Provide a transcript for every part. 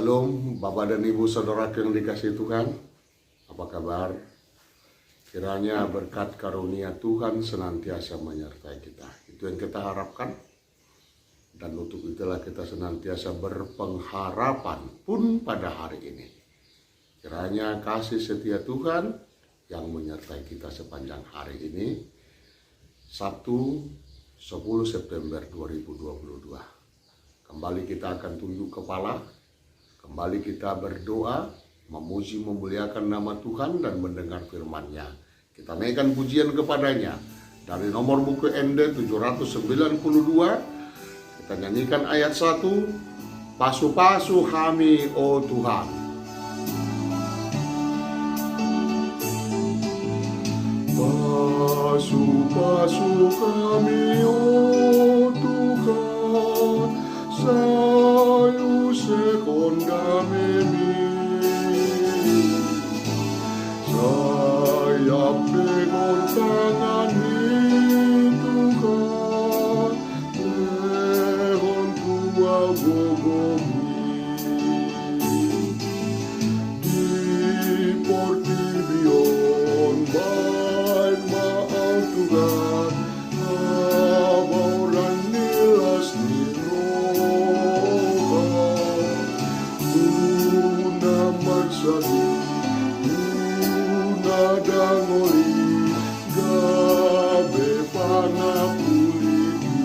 Shalom Bapak dan Ibu Saudara yang dikasihi Tuhan. Apa kabar? Kiranya berkat karunia Tuhan senantiasa menyertai kita. Itu yang kita harapkan. Dan untuk itulah kita senantiasa berpengharapan pun pada hari ini. Kiranya kasih setia Tuhan yang menyertai kita sepanjang hari ini. Sabtu 10 September 2022. Kembali kita akan tunduk kepala. Kembali kita berdoa, memuji, memuliakan nama Tuhan dan mendengar firman-Nya. Kita naikkan pujian kepadanya. Dari nomor buku ND 792, kita nyanyikan ayat 1, Pasu-pasu kami, oh Tuhan. Pasu-pasu kami, oh Tuhan, sayu sekondamemi, sayap pegon tangan-Ni Tuhan, lehon tua gogomi, di portibion baik maaf Tuhan, abauran nilas satu una dangoli gabe panapuliti,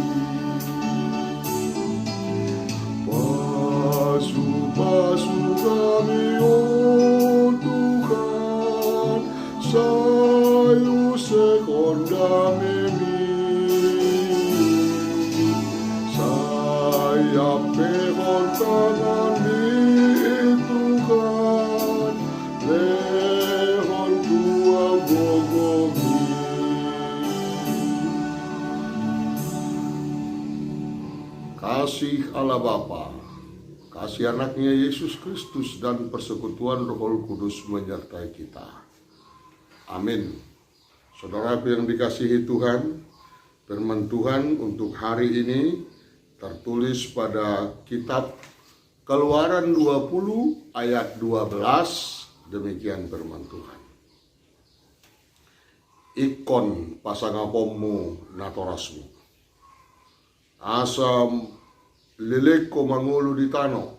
pasu-pasu kami oh Tuhan, sayu sekondamemi, sayap pegon tangan-Ni Tuhan, lehon tua gogomi. Kasih Allah Bapa, kasih anaknya Yesus Kristus dan persekutuan Roh Kudus menyertai kita. Amin. Saudaraku yang dikasihi Tuhan, firman Tuhan untuk hari ini tertulis pada kitab Keluaran 20 ayat 12, demikian firman Tuhan. Ikon pasangapomu natorasmu, asam lileko mangulu di tano,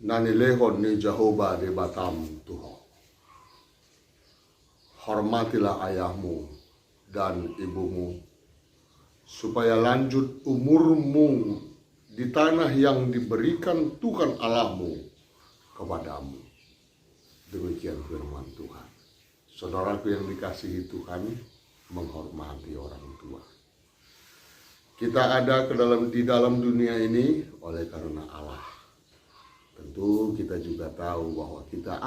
nanilehon ni Jehovah di batam Tuhan. Hormatilah ayahmu dan ibumu, supaya lanjut umurmu di tanah yang diberikan Tuhan Allahmu kepadamu. Demikian firman Tuhan. Saudaraku yang dikasihi Tuhan, menghormati orang tua. Kita ada di dalam dunia ini oleh karena Allah. Tentu kita juga tahu bahwa kita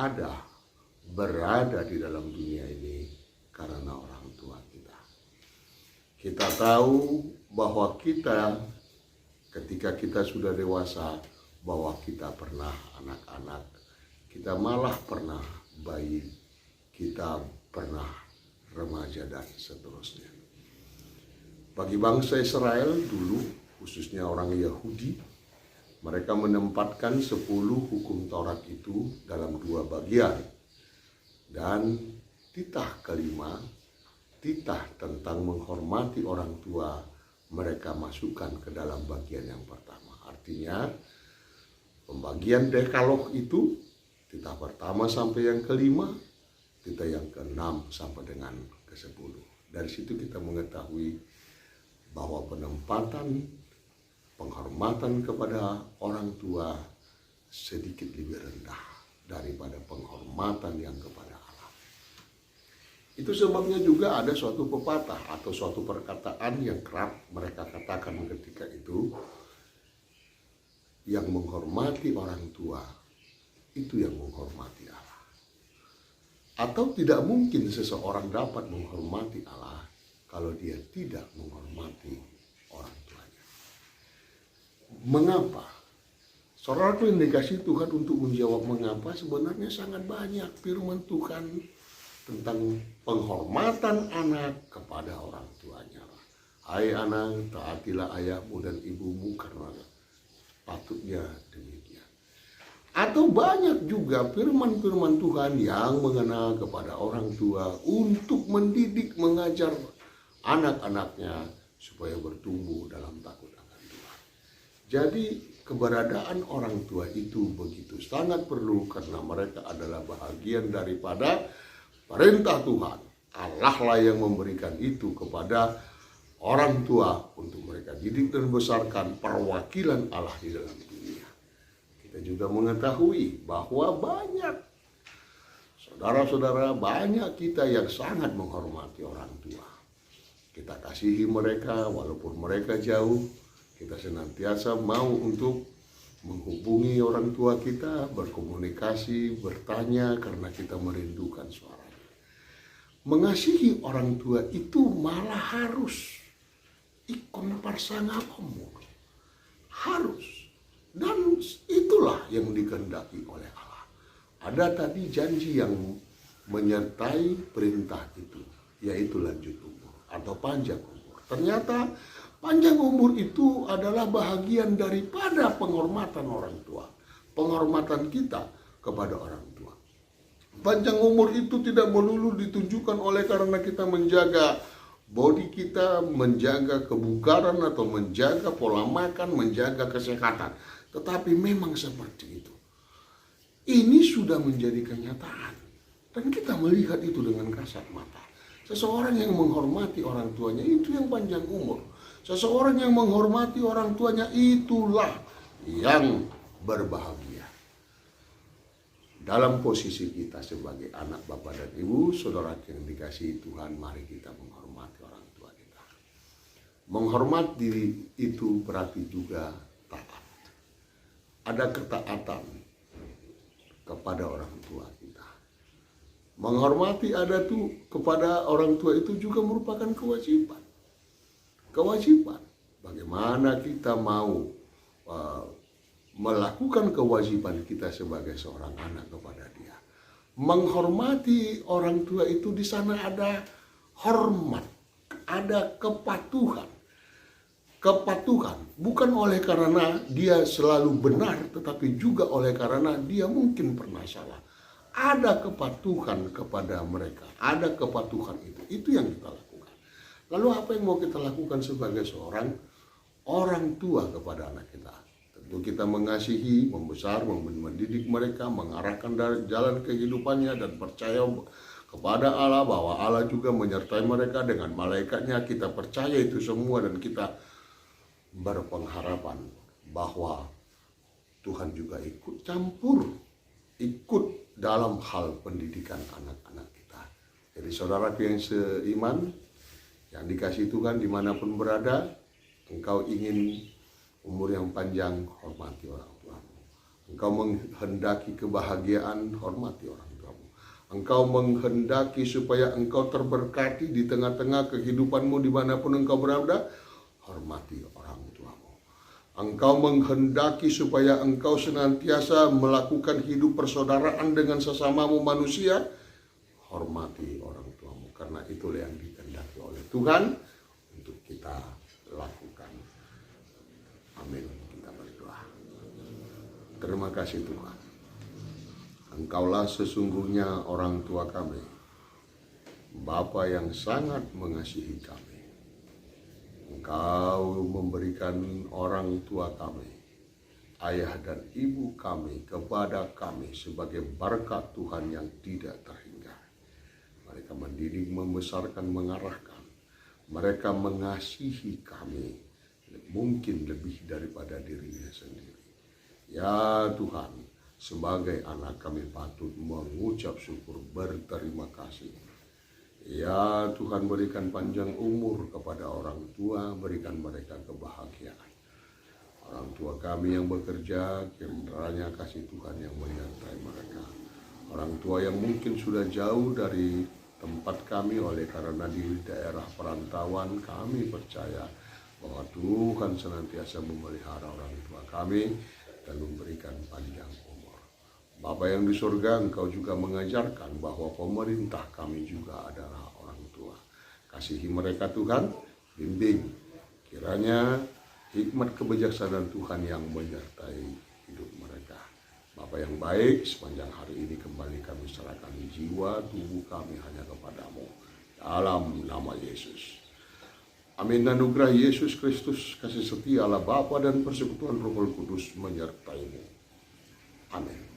berada di dalam dunia ini karena orang tua kita. Kita tahu bahwa ketika kita sudah dewasa, bahwa kita pernah anak-anak, kita malah pernah bayi, kita pernah remaja dan seterusnya. Bagi bangsa Israel dulu, khususnya orang Yahudi, mereka menempatkan 10 hukum Taurat itu dalam 2 bagian. Dan titah kelima, titah tentang menghormati orang tua, mereka masukkan ke dalam bagian yang pertama. Artinya pembagian Dekalog itu titah pertama sampai yang kelima, titah yang keenam sampai dengan ke-10. Dari situ kita mengetahui bahwa penghormatan kepada orang tua sedikit lebih rendah daripada penghormatan yang kepada Allah. Itu sebabnya juga ada suatu pepatah atau suatu perkataan yang kerap mereka katakan ketika itu, yang menghormati orang tua itu yang menghormati Allah. Atau tidak mungkin seseorang dapat menghormati Allah kalau dia tidak menghormati orang tuanya. Mengapa? Saudaraku yang dikasihi Tuhan, untuk menjawab mengapa sebenarnya sangat banyak firman Tuhan tentang penghormatan anak kepada orang tuanya. Hai anak, taatilah ayahmu dan ibumu karena patutnya demikian. Atau banyak juga firman-firman Tuhan yang mengena kepada orang tua untuk mendidik, mengajar anak-anaknya supaya bertumbuh dalam takut akan Tuhan. Jadi keberadaan orang tua itu begitu sangat perlu karena mereka adalah bahagian daripada perintah Tuhan. Allah lah yang memberikan itu kepada orang tua untuk mereka didik dan besarkan perwakilan Allah di dalam dunia. Kita juga mengetahui bahwa banyak saudara-saudara, banyak kita yang sangat menghormati orang tua. Kita kasihi mereka walaupun mereka jauh. Kita senantiasa mau untuk menghubungi orang tua kita, berkomunikasi, bertanya karena kita merindukan suaranya. Mengasihi orang tua itu malah harus ikon parsangapmu. Harus. Dan itulah yang dikehendaki oleh Allah. Ada tadi janji yang menyertai perintah itu, yaitu lanjut umur atau panjang umur. Ternyata panjang umur itu adalah bahagian daripada penghormatan orang tua. Penghormatan kita kepada orang tua. Panjang umur itu tidak melulu ditunjukkan oleh karena kita menjaga body kita, menjaga kebugaran atau menjaga pola makan, menjaga kesehatan. Tetapi memang seperti itu. Ini sudah menjadi kenyataan. Dan kita melihat itu dengan kasat mata. Seseorang yang menghormati orang tuanya itu yang panjang umur. Seseorang yang menghormati orang tuanya itulah yang berbahagia. Dalam posisi kita sebagai anak Bapak dan Ibu, saudara yang dikasihi Tuhan, mari kita menghormati orang tua kita. Menghormati diri itu berarti juga taat. Ada ketaatan kepada orang tua kita. Menghormati ada tuh kepada orang tua itu juga merupakan kewajiban. Kewajiban. Bagaimana kita mau melakukan kewajiban kita sebagai seorang anak kepada dia. Menghormati orang tua itu di sana ada hormat, ada kepatuhan. Kepatuhan bukan oleh karena dia selalu benar, tetapi juga oleh karena dia mungkin pernah salah. Ada kepatuhan kepada mereka, ada kepatuhan itu yang kita lakukan. Lalu apa yang mau kita lakukan sebagai seorang orang tua kepada anak kita? Tentu kita mengasihi, membesar, mendidik mereka, mengarahkan dari jalan kehidupannya dan percaya kepada Allah bahwa Allah juga menyertai mereka dengan malaikatnya. Kita percaya itu semua dan kita berpengharapan bahwa Tuhan juga ikut campur, ikut dalam hal pendidikan anak-anak kita. Jadi saudaraku yang seiman, yang dikasihi Tuhan dimanapun berada, engkau ingin umur yang panjang, hormati orang tuamu. Engkau menghendaki kebahagiaan, hormati orang tuamu. Engkau menghendaki supaya engkau terberkati di tengah-tengah kehidupanmu dimanapun engkau berada, hormati orang tuamu. Engkau menghendaki supaya engkau senantiasa melakukan hidup persaudaraan dengan sesamamu manusia, hormati orang tuamu. Karena itulah yang dikehendaki oleh Tuhan untuk kita lakukan. Amin. Kita berdoa. Terima kasih Tuhan. Engkaulah sesungguhnya orang tua kami, Bapa yang sangat mengasihi kami. Engkau memberikan orang tua kami, ayah dan ibu kami kepada kami sebagai berkat Tuhan yang tidak terhingga. Mereka mendidik, membesarkan, mengarahkan. Mereka mengasihi kami mungkin lebih daripada dirinya sendiri. Ya Tuhan, sebagai anak kami patut mengucap syukur, berterima kasih. Ya Tuhan, berikan panjang umur kepada orang tua, berikan mereka kebahagiaan. Orang tua kami yang bekerja, kiranya kasih Tuhan yang menyertai mereka. Orang tua yang mungkin sudah jauh dari tempat kami oleh karena di daerah perantauan, kami percaya bahwa Tuhan senantiasa memelihara orang tua kami dan memberikan panjang umur. Bapa yang di surga, Engkau juga mengajarkan bahwa pemerintah kami juga adalah orang tua. Kasihi mereka Tuhan, bimbing. Kiranya hikmat kebijaksanaan Tuhan yang menyertai hidup mereka. Bapa yang baik, sepanjang hari ini kembali kami serahkan jiwa, tubuh kami hanya kepadamu. Dalam nama Yesus. Amin. Anugerah Yesus Kristus, kasih setia Allah Bapa dan persekutuan Roh Kudus menyertaimu. Amin.